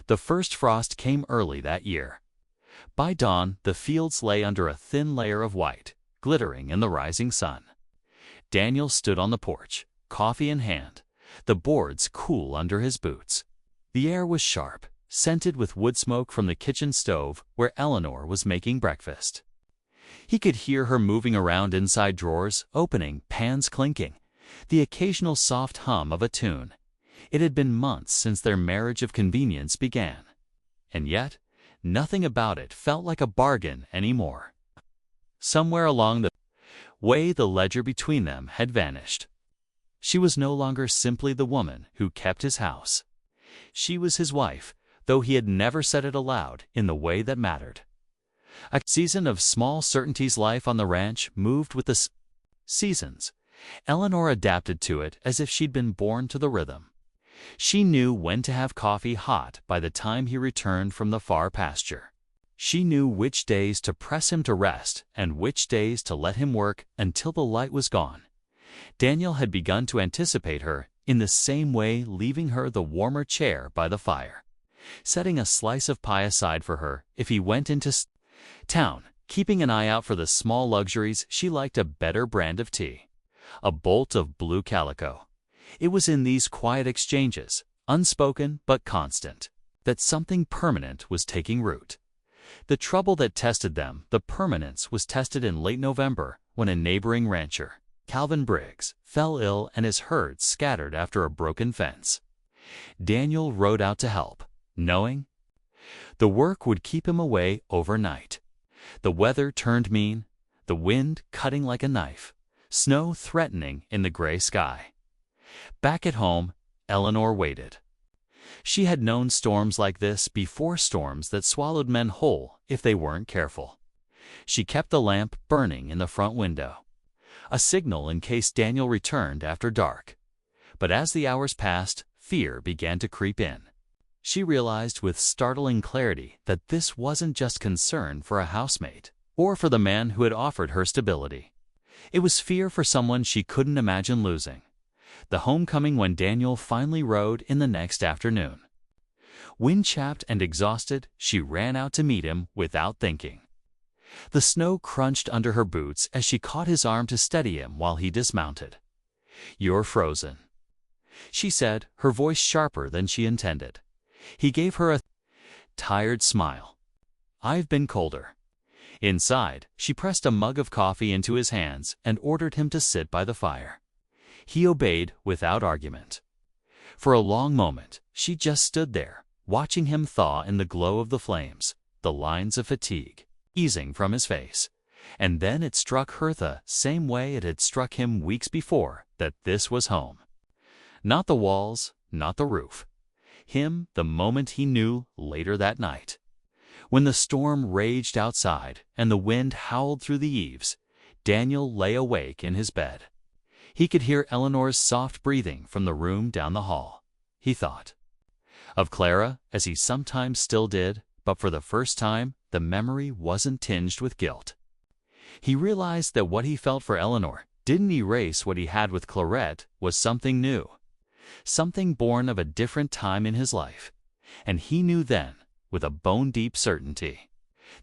The first frost came early that year. By dawn, the fields lay under a thin layer of white, glittering in the rising sun. Daniel stood on the porch, coffee in hand, the boards cool under his boots. The air was sharp, scented with wood smoke from the kitchen stove where Eleanor was making breakfast. He could hear her moving around inside drawers, opening, pans clinking, the occasional soft hum of a tune. It had been months since their marriage of convenience began. And yet, nothing about it felt like a bargain anymore. Somewhere along the way, the ledger between them had vanished. She was no longer simply the woman who kept his house. She was his wife, though he had never said it aloud in the way that mattered. A season of small certainties. Life on the ranch moved with the seasons. Eleanor adapted to it as if she'd been born to the rhythm. She knew when to have coffee hot by the time he returned from the far pasture. She knew which days to press him to rest and which days to let him work until the light was gone. Daniel had begun to anticipate her in the same way, leaving her the warmer chair by the fire, setting a slice of pie aside for her if he went into town, keeping an eye out for the small luxuries. She liked a better brand of tea, a bolt of blue calico. It was in these quiet exchanges, unspoken but constant, that something permanent was taking root. The trouble that tested them, the permanence, was tested in late November when a neighboring rancher, Calvin Briggs, fell ill and his herds scattered after a broken fence. Daniel rode out to help, knowing the work would keep him away overnight. The weather turned mean, the wind cutting like a knife, snow threatening in the gray sky. Back at home, Eleanor waited. She had known storms like this before, storms that swallowed men whole if they weren't careful. She kept the lamp burning in the front window, a signal in case Daniel returned after dark. But as the hours passed, fear began to creep in. She realized with startling clarity that this wasn't just concern for a housemate or for the man who had offered her stability. It was fear for someone she couldn't imagine losing. The homecoming when Daniel finally rode in the next afternoon. Wind-chapped and exhausted, she ran out to meet him without thinking. The snow crunched under her boots as she caught his arm to steady him while he dismounted. "You're frozen," she said, her voice sharper than she intended. He gave her a tired smile. "I've been colder." Inside, she pressed a mug of coffee into his hands and ordered him to sit by the fire. He obeyed without argument. For a long moment, she just stood there, watching him thaw in the glow of the flames, the lines of fatigue easing from his face. And then it struck her the same way it had struck him weeks before, that this was home. Not the walls, not the roof. Him, the moment he knew later that night. When the storm raged outside and the wind howled through the eaves, Daniel lay awake in his bed. He could hear Eleanor's soft breathing from the room down the hall. He thought of Clara, as he sometimes still did, but for the first time, the memory wasn't tinged with guilt. He realized that what he felt for Eleanor didn't erase what he had with Clarette, was something new, something born of a different time in his life. And he knew then, with a bone-deep certainty,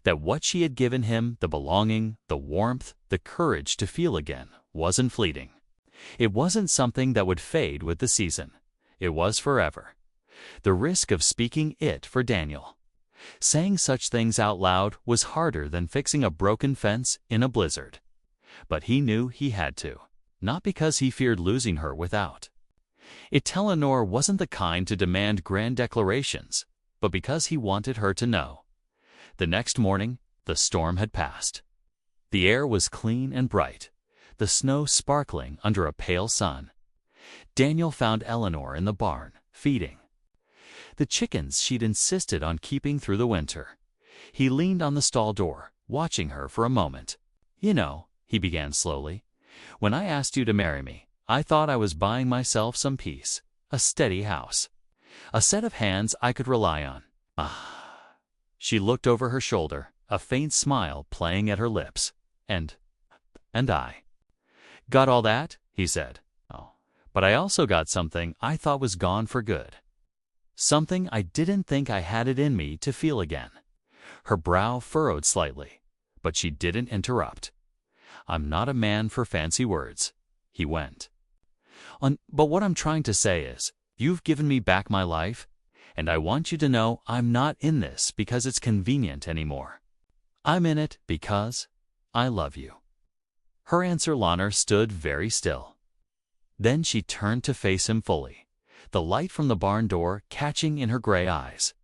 that what she had given him, the belonging, the warmth, the courage to feel again, wasn't fleeting. It wasn't something that would fade with the season. It was forever. The risk of speaking it for Daniel, saying such things out loud, was harder than fixing a broken fence in a blizzard. But he knew he had to, not because he feared losing her without it. Eleanor wasn't the kind to demand grand declarations, but because he wanted her to know. The next morning, the storm had passed. The air was clean and bright, the snow sparkling under a pale sun. Daniel found Eleanor in the barn, feeding the chickens she'd insisted on keeping through the winter. He leaned on the stall door, watching her for a moment. "You know," he began slowly, "when I asked you to marry me, I thought I was buying myself some peace, a steady house, a set of hands I could rely on." Ah. She looked over her shoulder, a faint smile playing at her lips. And I got all that," he said. "Oh, but I also got something I thought was gone for good." something I didn't think I had it in me to feel again. Her brow furrowed slightly, but she didn't interrupt. "I'm not a man for fancy words," he went on. "But what I'm trying to say is, you've given me back my life, and I want you to know I'm not in this because it's convenient anymore. I'm in it because I love you." Her answer Lanner stood very still. Then she turned to face him fully, the light from the barn door catching in her gray eyes.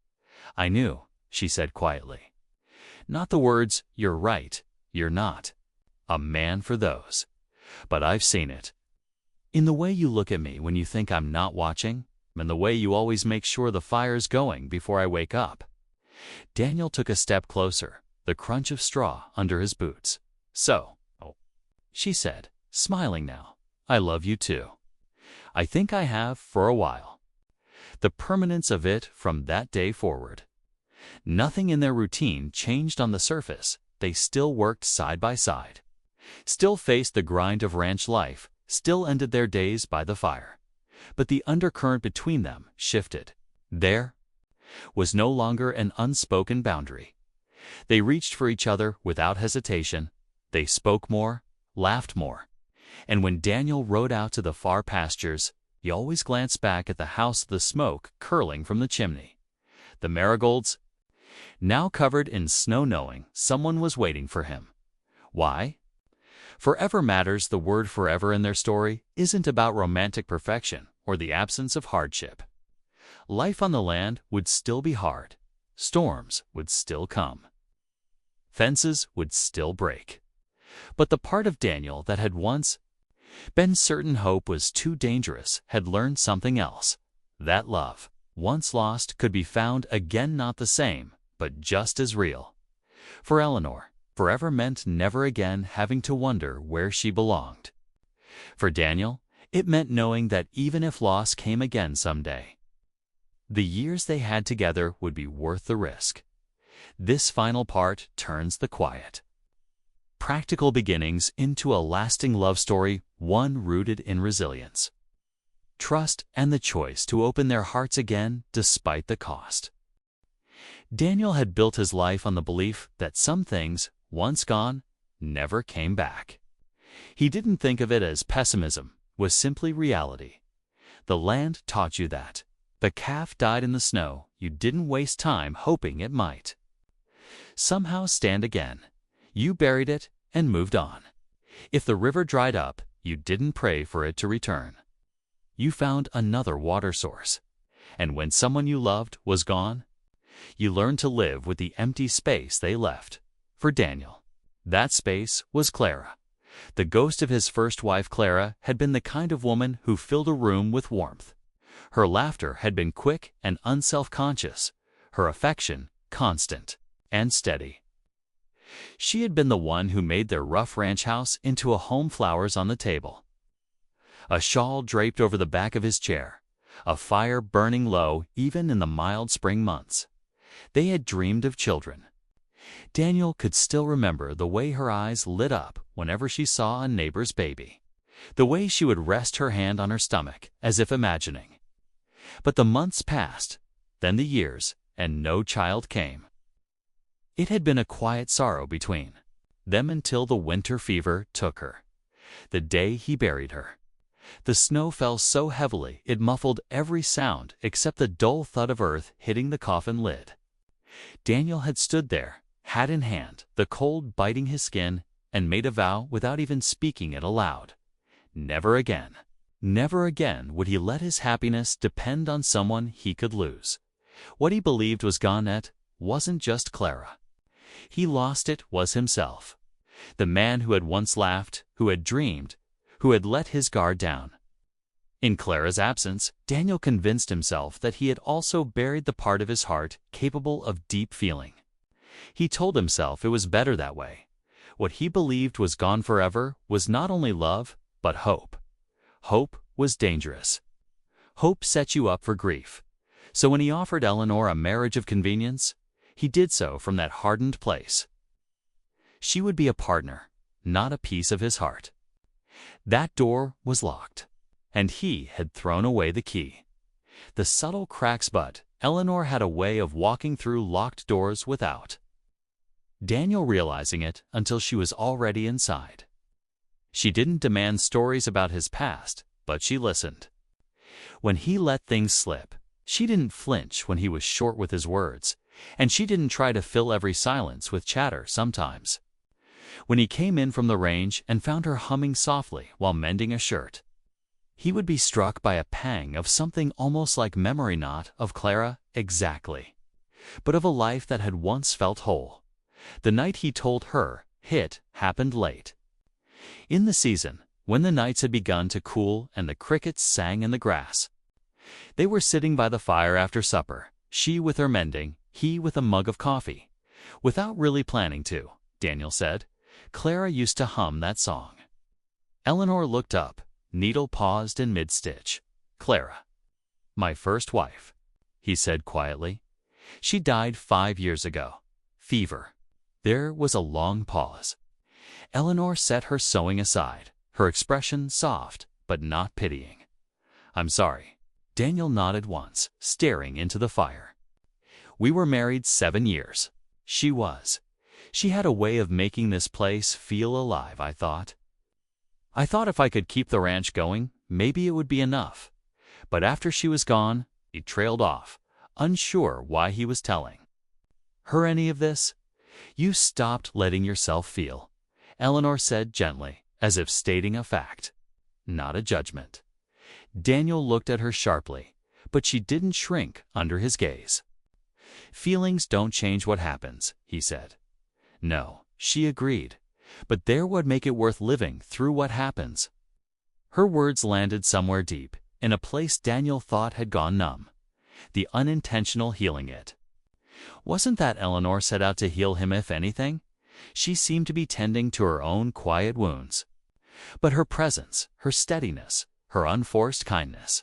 "I knew," she said quietly. "Not the words, 'You're right, you're not a man for those,' but I've seen it. In the way you look at me when you think I'm not watching, and the way you always make sure the fire's going before I wake up." Daniel took a step closer, the crunch of straw under his boots. "So," she said, smiling now, "I love you too. I think I have for a while." The permanence of it from that day forward. Nothing in their routine changed on the surface. They still worked side by side, still faced the grind of ranch life, still ended their days by the fire. But the undercurrent between them shifted. There was no longer an unspoken boundary. They reached for each other without hesitation. They spoke more, laughed more. And when Daniel rode out to the far pastures, he always glanced back at the house of the smoke curling from the chimney. The marigolds, now covered in snow, knowing someone was waiting for him. Why? Forever matters. The word forever in their story isn't about romantic perfection or the absence of hardship. Life on the land would still be hard. Storms would still come. Fences would still break. But the part of Daniel that had once been certain hope was too dangerous had learned something else. That love, once lost, could be found again, not the same, but just as real. For Eleanor, forever meant never again having to wonder where she belonged. For Daniel, it meant knowing that even if loss came again someday, the years they had together would be worth the risk. This final part turns the quiet, practical beginnings into a lasting love story, one rooted in resilience, trust, and the choice to open their hearts again despite the cost. Daniel had built his life on the belief that some things, once gone, never came back. He didn't think of it as pessimism, it was simply reality. The land taught you that. The calf died in the snow. You didn't waste time hoping it might somehow stand again. You buried it and moved on. If the river dried up, you didn't pray for it to return. You found another water source. And when someone you loved was gone, you learned to live with the empty space they left. For Daniel, that space was Clara. The ghost of his first wife, Clara, had been the kind of woman who filled a room with warmth. Her laughter had been quick and unself-conscious, her affection constant and steady. She had been the one who made their rough ranch house into a home, flowers on the table, a shawl draped over the back of his chair, a fire burning low even in the mild spring months. They had dreamed of children. Daniel could still remember the way her eyes lit up whenever she saw a neighbor's baby, the way she would rest her hand on her stomach as if imagining. But the months passed, then the years, and no child came. It had been a quiet sorrow between them until the winter fever took her. The day he buried her, the snow fell so heavily it muffled every sound except the dull thud of earth hitting the coffin lid. Daniel had stood there, hat in hand, the cold biting his skin, and made a vow without even speaking it aloud. Never again, never again would he let his happiness depend on someone he could lose. What he believed was gone yet wasn't just Clara. He lost it was himself. The man who had once laughed, who had dreamed, who had let his guard down. In Clara's absence, Daniel convinced himself that he had also buried the part of his heart capable of deep feeling. He told himself it was better that way. What he believed was gone forever was not only love, but hope. Hope was dangerous. Hope set you up for grief. So when he offered Eleanor a marriage of convenience, he did so from that hardened place. She would be a partner, not a piece of his heart. That door was locked, and he had thrown away the key. The subtle cracks, but Eleanor had a way of walking through locked doors without Daniel realizing it until she was already inside. She didn't demand stories about his past, but she listened. When he let things slip, she didn't flinch when he was short with his words, and she didn't try to fill every silence with chatter sometimes. When he came in from the range and found her humming softly while mending a shirt, he would be struck by a pang of something almost like memory, not of Clara exactly, but of a life that had once felt whole. The night he told her it happened late in the season, when the nights had begun to cool and the crickets sang in the grass. They were sitting by the fire after supper, she with her mending, he with a mug of coffee. Without really planning to, Daniel said, Clara used to hum that song. Eleanor looked up, needle paused in mid-stitch. Clara. My first wife, he said quietly. She died 5 years ago. Fever. There was a long pause. Eleanor set her sewing aside, her expression soft, but not pitying. I'm sorry. Daniel nodded once, staring into the fire. We were married 7 years. She was. She had a way of making this place feel alive, I thought. I thought if I could keep the ranch going, maybe it would be enough. But after she was gone, he trailed off, unsure why he was telling her any of this. You stopped letting yourself feel, Eleanor said gently, as if stating a fact, not a judgment. Daniel looked at her sharply, but she didn't shrink under his gaze. Feelings don't change what happens, he said. No, she agreed, but they're what make it worth living through what happens. Her words landed somewhere deep, in a place Daniel thought had gone numb. The unintentional healing it. Wasn't that Eleanor set out to heal him if anything? She seemed to be tending to her own quiet wounds. But her presence, her steadiness, her unforced kindness,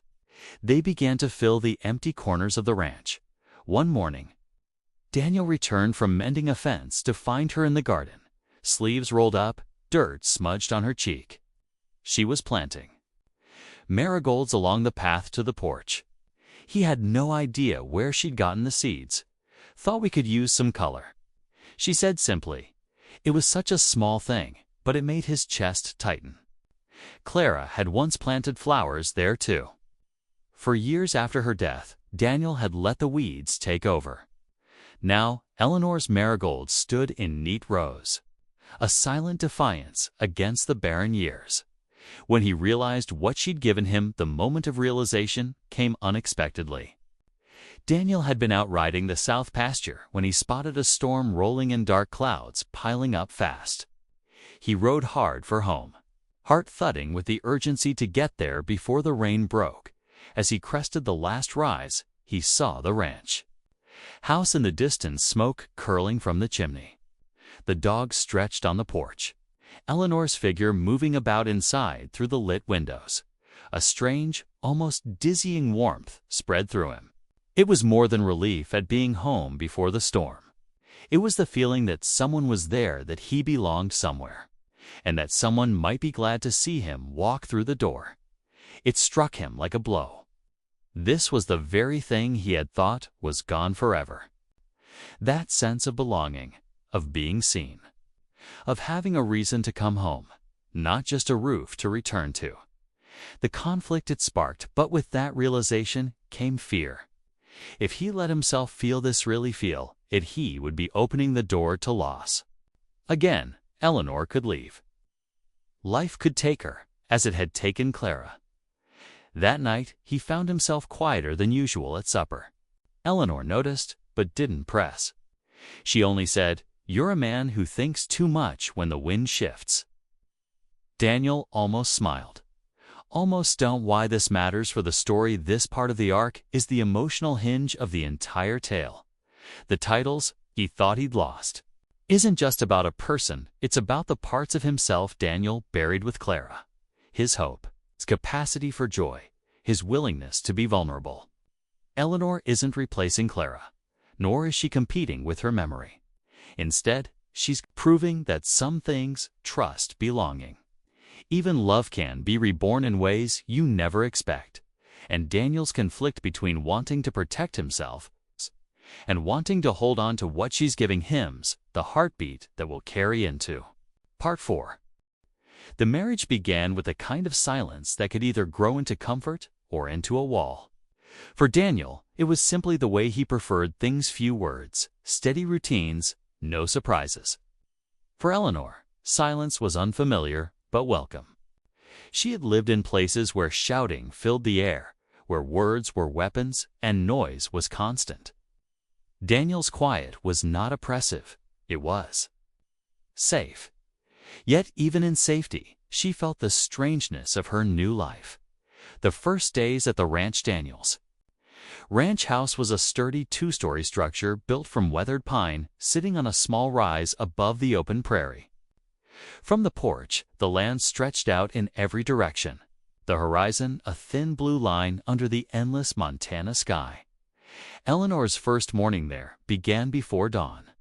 they began to fill the empty corners of the ranch. One morning, Daniel returned from mending a fence to find her in the garden, sleeves rolled up, dirt smudged on her cheek. She was planting marigolds along the path to the porch. He had no idea where she'd gotten the seeds. Thought we could use some color, she said simply. It was such a small thing, but it made his chest tighten. Clara had once planted flowers there too. For years after her death, Daniel had let the weeds take over. Now, Eleanor's marigolds stood in neat rows, a silent defiance against the barren years. When he realized what she'd given him, the moment of realization came unexpectedly. Daniel had been out riding the south pasture when he spotted a storm rolling in dark clouds piling up fast. He rode hard for home, heart thudding with the urgency to get there before the rain broke. As he crested the last rise, he saw the ranch. House in the distance, smoke curling from the chimney. The dog stretched on the porch. Eleanor's figure moving about inside through the lit windows. A strange, almost dizzying warmth spread through him. It was more than relief at being home before the storm. It was the feeling that someone was there, that he belonged somewhere, and that someone might be glad to see him walk through the door. It struck him like a blow. This was the very thing he had thought was gone forever. That sense of belonging, of being seen, of having a reason to come home, not just a roof to return to. The conflict it sparked, but with that realization came fear. If he let himself feel this, really feel it, he would be opening the door to loss. Again, Eleanor could leave. Life could take her, as it had taken Clara. That night, he found himself quieter than usual at supper. Eleanor noticed, but didn't press. She only said, "You're a man who thinks too much when the wind shifts." Daniel almost smiled. Almost don't why this matters for the story. This part of the arc is the emotional hinge of the entire tale. The titles he thought he'd lost isn't just about a person, it's about the parts of himself Daniel buried with Clara. His hope, his capacity for joy, his willingness to be vulnerable. Eleanor isn't replacing Clara, nor is she competing with her memory. Instead, she's proving that some things trust belonging. Even love can be reborn in ways you never expect. and Daniel's conflict between wanting to protect himself and wanting to hold on to what she's giving him's the heartbeat that will carry into Part 4. The marriage began with a kind of silence that could either grow into comfort or into a wall. For Daniel, it was simply the way he preferred things: few words, steady routines, no surprises. For Eleanor, silence was unfamiliar but welcome. She had lived in places where shouting filled the air, where words were weapons and noise was constant. Daniel's quiet was not oppressive, it was safe. Yet even in safety, she felt the strangeness of her new life. The first days at the Daniel's ranch house was a sturdy two-story structure built from weathered pine, sitting on a small rise above the open prairie. From the porch, the land stretched out in every direction, the horizon a thin blue line under the endless Montana sky. Eleanor's first morning there began before dawn.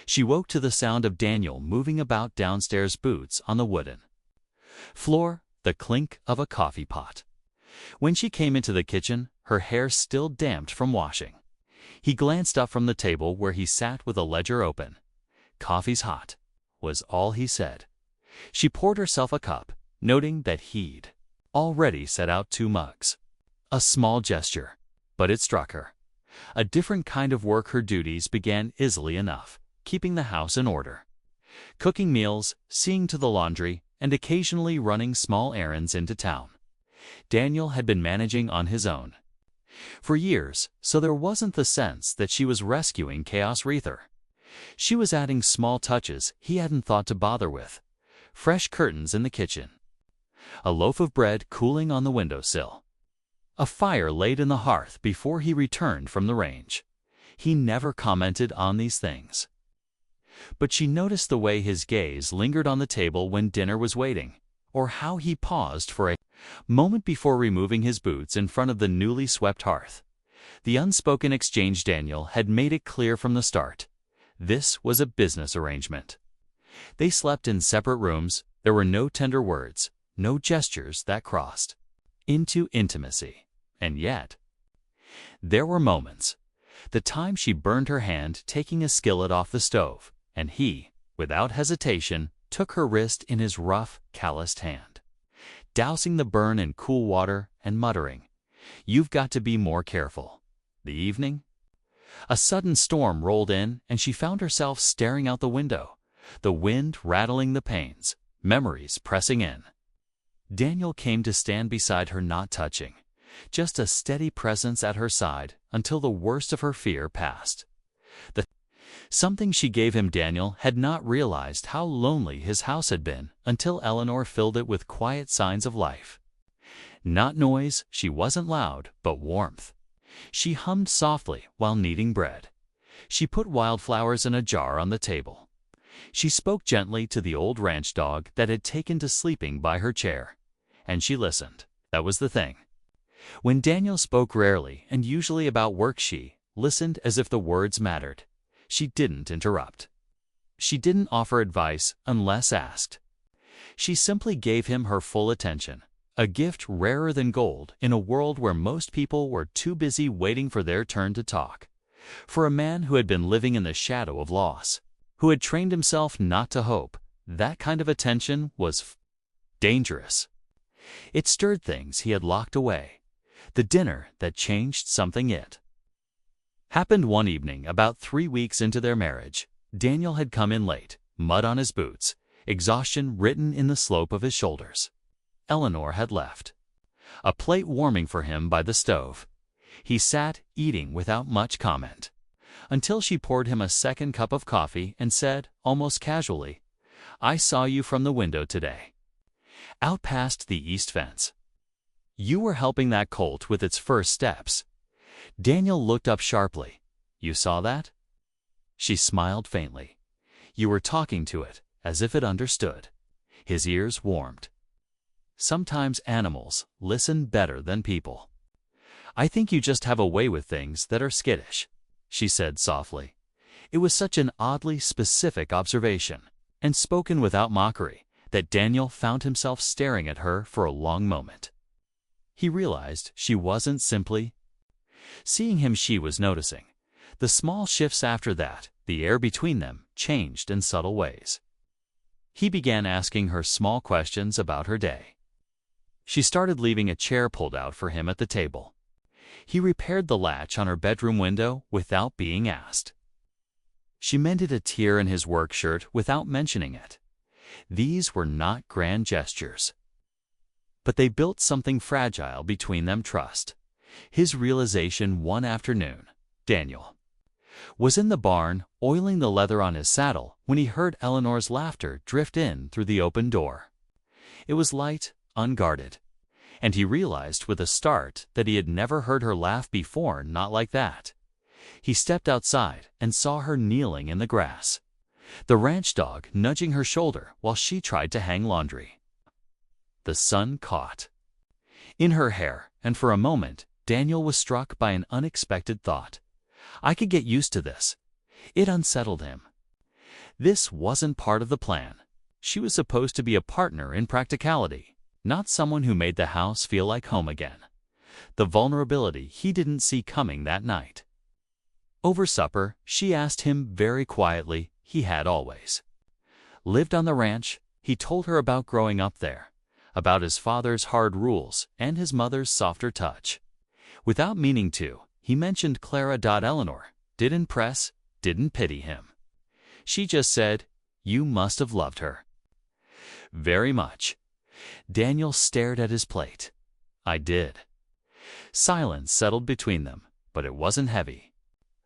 She woke to the sound of Daniel moving about downstairs, boots on the wooden floor, the clink of a coffee pot. When she came into the kitchen, her hair still damped from washing. He glanced up from the table where he sat with a ledger open. "Coffee's hot," was all he said. She poured herself a cup, noting that he'd already set out 2 mugs. A small gesture, but it struck her. A different kind of work. Her duties began easily enough, keeping the house in order, cooking meals, seeing to the laundry, and occasionally running small errands into town. Daniel had been managing on his own for years, so there wasn't the sense that she was rescuing chaos wreather. She was adding small touches he hadn't thought to bother with: fresh curtains in the kitchen, a loaf of bread cooling on the windowsill, a fire laid in the hearth before he returned from the range. He never commented on these things, but she noticed the way his gaze lingered on the table when dinner was waiting, or how he paused for a moment before removing his boots in front of the newly swept hearth. The unspoken exchange: Daniel had made it clear from the start. This was a business arrangement. They slept in separate rooms. There were no tender words, no gestures that crossed into intimacy. And yet, there were moments. The time she burned her hand taking a skillet off the stove, and he, without hesitation, took her wrist in his rough, calloused hand, dousing the burn in cool water and muttering, "You've got to be more careful." The evening, a sudden storm rolled in and she found herself staring out the window, the wind rattling the panes, memories pressing in. Daniel came to stand beside her, not touching, just a steady presence at her side until the worst of her fear passed. Something she gave him. Daniel had not realized how lonely his house had been until Eleanor filled it with quiet signs of life. Not noise, she wasn't loud, but warmth. She hummed softly while kneading bread. She put wildflowers in a jar on the table. She spoke gently to the old ranch dog that had taken to sleeping by her chair. And she listened. That was the thing. When Daniel spoke rarely and usually about work, she listened as if the words mattered. She didn't interrupt. She didn't offer advice unless asked. She simply gave him her full attention, a gift rarer than gold in a world where most people were too busy waiting for their turn to talk. For a man who had been living in the shadow of loss, who had trained himself not to hope, that kind of attention was dangerous. It stirred things he had locked away. The dinner that changed something. It happened one evening about 3 weeks into their marriage. Daniel had come in late, mud on his boots, exhaustion written in the slope of his shoulders. Eleanor had left, a plate warming for him by the stove. He sat eating without much comment, until she poured him a second cup of coffee and said, almost casually, "I saw you from the window today, out past the east fence. You were helping that colt with its first steps." Daniel looked up sharply. "You saw that?" She smiled faintly. "You were talking to it, as if it understood." His ears warmed. "Sometimes animals listen better than people." "I think you just have a way with things that are skittish," she said softly. It was such an oddly specific observation, and spoken without mockery, that Daniel found himself staring at her for a long moment. he realized she wasn't simply seeing him, she was noticing. The small shifts after that, the air between them, changed in subtle ways. He began asking her small questions about her day. She started leaving a chair pulled out for him at the table. He repaired the latch on her bedroom window without being asked. She mended a tear in his work shirt without mentioning it. These were not grand gestures, but they built something fragile between them: trust. His realization one afternoon, Daniel was in the barn, oiling the leather on his saddle, when he heard Eleanor's laughter drift in through the open door. It was light, unguarded, and he realized with a start that he had never heard her laugh before, not like that. He stepped outside and saw her kneeling in the grass, the ranch dog nudging her shoulder while she tried to hang laundry. The sun caught in her hair, and for a moment, Daniel was struck by an unexpected thought. I could get used to this. It unsettled him. This wasn't part of the plan. She was supposed to be a partner in practicality, not someone who made the house feel like home again. The vulnerability he didn't see coming that night. Over supper, she asked him very quietly. He had always lived on the ranch. He told her about growing up there, about his father's hard rules and his mother's softer touch. Without meaning to, he mentioned Clara. Eleanor didn't press, didn't pity him. She just said, "You must have loved her." Very much. Daniel stared at his plate. "I did." Silence settled between them, but it wasn't heavy.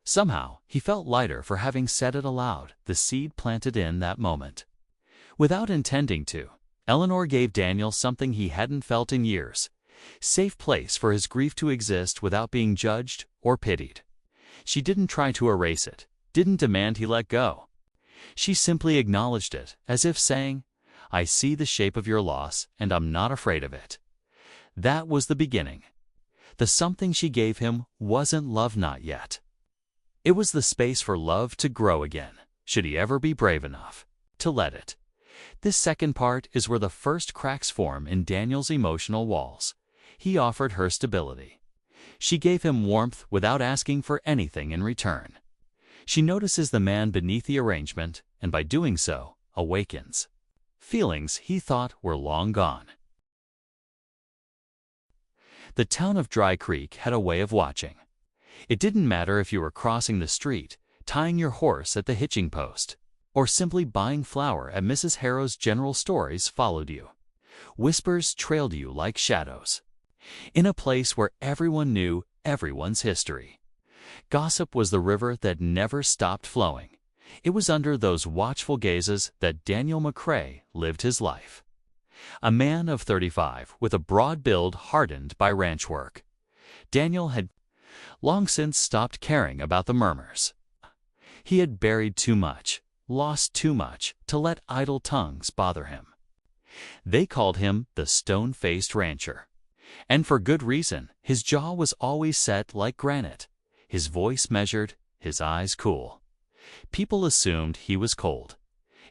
Somehow, he felt lighter for having said it aloud, the seed planted in that moment. Without intending to, Eleanor gave Daniel something he hadn't felt in years: safe place for his grief to exist without being judged or pitied. She didn't try to erase it, didn't demand he let go. She simply acknowledged it, as if saying, "I see the shape of your loss, and I'm not afraid of it." That was the beginning. The something she gave him wasn't love, not yet. It was the space for love to grow again, should he ever be brave enough to let it. This second part is where the first cracks form in Daniel's emotional walls. He offered her stability. She gave him warmth without asking for anything in return. She notices the man beneath the arrangement, and by doing so, awakens feelings he thought were long gone. The town of Dry Creek had a way of watching. It didn't matter if you were crossing the street, tying your horse at the hitching post, or simply buying flour at Mrs. Harrow's general stores followed you. Whispers trailed you like shadows. In a place where everyone knew everyone's history. Gossip was the river that never stopped flowing. It was under those watchful gazes that Daniel McCrae lived his life. A man of 35 with a broad build hardened by ranch work. Daniel had long since stopped caring about the murmurs. He had buried too much, lost too much, to let idle tongues bother him. They called him the stone-faced rancher. And for good reason. His jaw was always set like granite, his voice measured, his eyes cool. People assumed he was cold.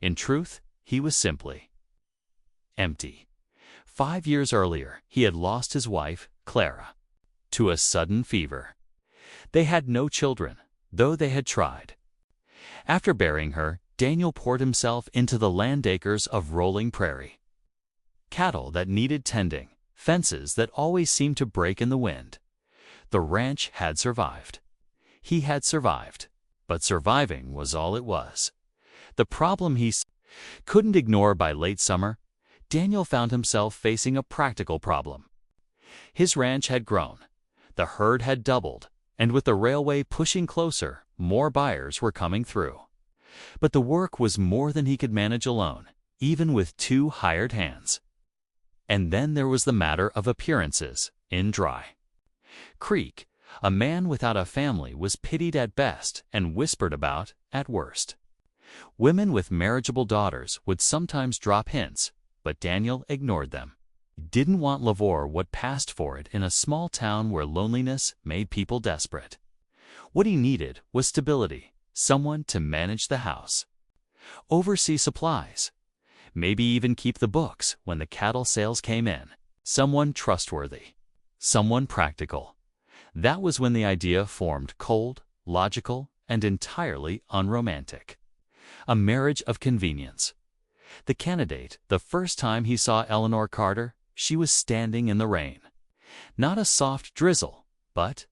In truth, he was simply empty. 5 years earlier, he had lost his wife, Clara, to a sudden fever. They had no children, though they had tried. After burying her, Daniel poured himself into the land acres of rolling prairie. Cattle that needed tending, fences that always seemed to break in the wind. The ranch had survived. He had survived, but surviving was all it was. The problem he couldn't ignore. By late summer, Daniel found himself facing a practical problem. His ranch had grown, the herd had doubled, and with the railway pushing closer, more buyers were coming through. But the work was more than he could manage alone, even with 2 hired hands. And then there was the matter of appearances. In Dry Creek, a man without a family was pitied at best and whispered about at worst. Women with marriageable daughters would sometimes drop hints, but Daniel ignored them. He didn't want Lavore what passed for it in a small town where loneliness made people desperate. What he needed was stability, someone to manage the house, oversee supplies, maybe even keep the books when the cattle sales came in, someone trustworthy. someone practical. That was when the idea formed cold, logical, and entirely unromantic. A marriage of convenience. The candidate, the first time he saw Eleanor Carter, she was standing in the rain. Not a soft drizzle, but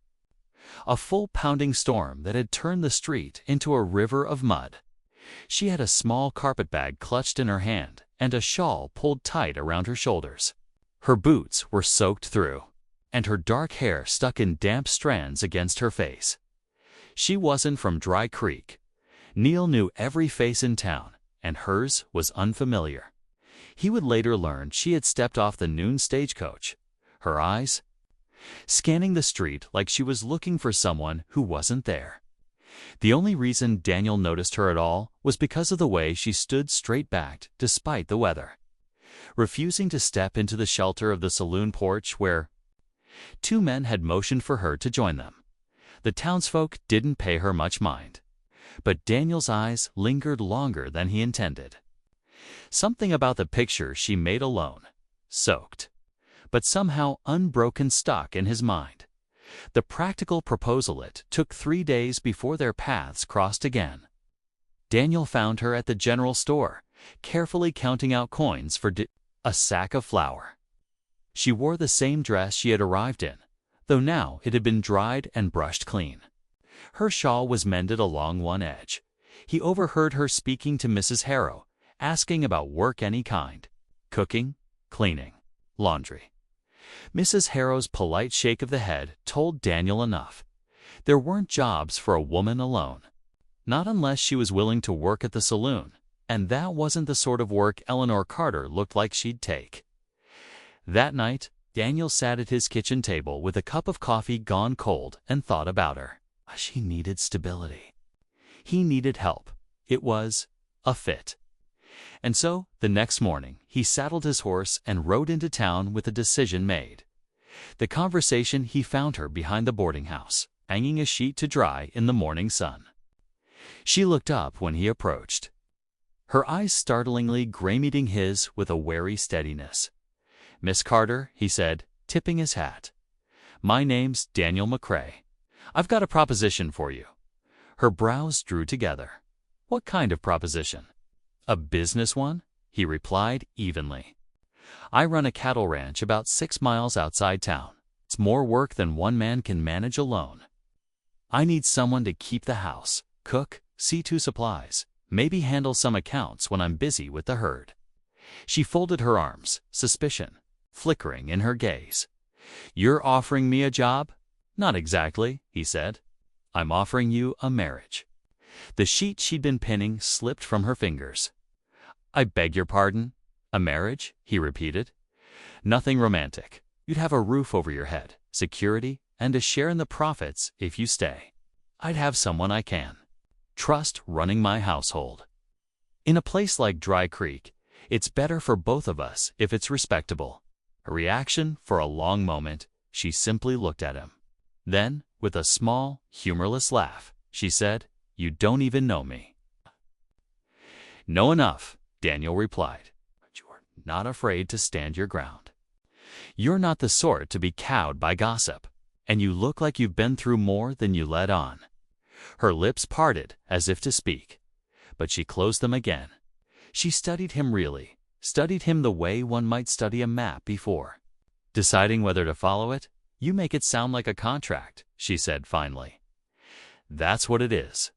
a full pounding storm that had turned the street into a river of mud. She had a small carpetbag clutched in her hand and a shawl pulled tight around her shoulders. Her boots were soaked through, and her dark hair stuck in damp strands against her face. She wasn't from Dry Creek. Neil knew every face in town, and hers was unfamiliar. He would later learn she had stepped off the noon stagecoach, her eyes scanning the street like she was looking for someone who wasn't there. The only reason Daniel noticed her at all was because of the way she stood straight-backed despite the weather, refusing to step into the shelter of the saloon porch where two men had motioned for her to join them. The townsfolk didn't pay her much mind, but Daniel's eyes lingered longer than he intended. Something about the picture she made alone, soaked, but somehow unbroken, stuck in his mind. The practical proposal. It took 3 days before their paths crossed again. Daniel found her at the general store, carefully counting out coins for a sack of flour. She wore the same dress she had arrived in, though now it had been dried and brushed clean. Her shawl was mended along one edge. He overheard her speaking to Mrs. Harrow, asking about work any kind: cooking, cleaning, laundry. Mrs. Harrow's polite shake of the head told Daniel enough. There weren't jobs for a woman alone, not unless she was willing to work at the saloon, and that wasn't the sort of work Eleanor Carter looked like she'd take. That night, Daniel sat at his kitchen table with a cup of coffee gone cold and thought about her. She needed stability. He needed help. It was a fit. And so, the next morning, he saddled his horse and rode into town with a decision made. The conversation he found her behind the boarding house, hanging a sheet to dry in the morning sun. She looked up when he approached, her eyes startlingly gray meeting his with a wary steadiness. "Miss Carter," he said, tipping his hat. "My name's Daniel McCrae. I've got a proposition for you." Her brows drew together. "What kind of proposition?" "A business one," he replied evenly. "I run a cattle ranch about 6 miles outside town. It's more work than one man can manage alone. I need someone to keep the house, cook, see to supplies, maybe handle some accounts when I'm busy with the herd." She folded her arms, suspicion flickering in her gaze. "You're offering me a job?" "Not exactly," he said. "I'm offering you a marriage." The sheet she'd been pinning slipped from her fingers. "I beg your pardon? A marriage?" he repeated. "Nothing romantic. You'd have a roof over your head, security, and a share in the profits if you stay. I'd have someone I can trust running my household. In a place like Dry Creek, it's better for both of us if it's respectable." A reaction for a long moment, she simply looked at him. Then, with a small, humorless laugh, she said, "You don't even know me." "Know enough," Daniel replied, "but you're not afraid to stand your ground. You're not the sort to be cowed by gossip, and you look like you've been through more than you let on." Her lips parted as if to speak, but she closed them again. She studied him really, studied him the way one might study a map before deciding whether to follow it. "You make it sound like a contract," she said finally. "That's what it is."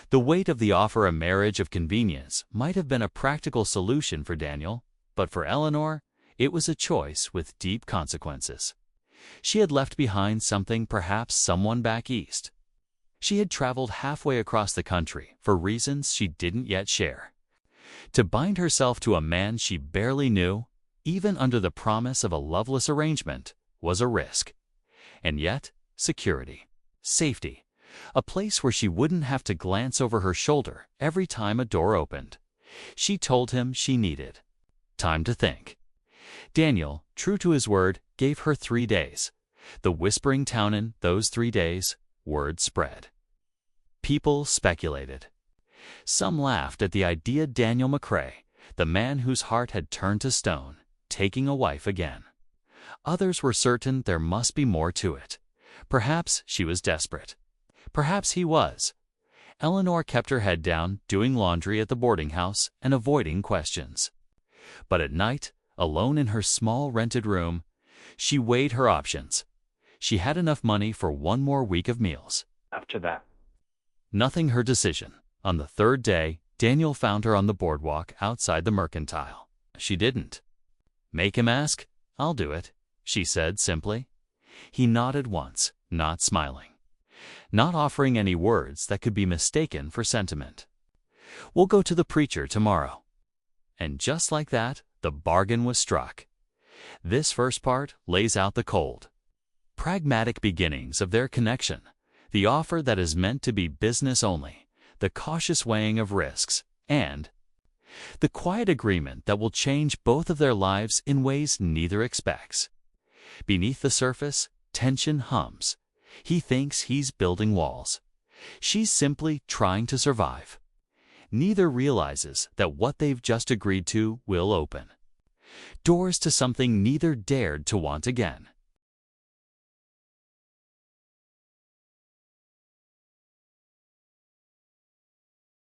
The weight of the offer, a marriage of convenience, might have been a practical solution for Daniel, but for Eleanor, it was a choice with deep consequences. She had left behind something, perhaps someone back east. She had traveled halfway across the country for reasons she didn't yet share. To bind herself to a man she barely knew, even under the promise of a loveless arrangement, was a risk. And yet, security, safety, a place where she wouldn't have to glance over her shoulder every time a door opened. She told him she needed time to think. Daniel, true to his word, gave her 3 days. The whispering town in those 3 days, word spread. People speculated. Some laughed at the idea Daniel McCrae, the man whose heart had turned to stone, taking a wife again. Others were certain there must be more to it. Perhaps she was desperate. Perhaps he was. Eleanor kept her head down, doing laundry at the boarding house and avoiding questions. But at night, alone in her small rented room, she weighed her options. She had enough money for one more week of meals. After that, Nothing her decision. On the third day, Daniel found her on the boardwalk outside the mercantile. She didn't. "Make him ask? I'll do it," she said simply. He nodded once, not smiling, not offering any words that could be mistaken for sentiment. "We'll go to the preacher tomorrow." And just like that, the bargain was struck. This first part lays out the cold, pragmatic beginnings of their connection, the offer that is meant to be business only, the cautious weighing of risks, and the quiet agreement that will change both of their lives in ways neither expects. Beneath the surface, tension hums. He thinks he's building walls. She's simply trying to survive. Neither realizes that what they've just agreed to will open doors to something neither dared to want again.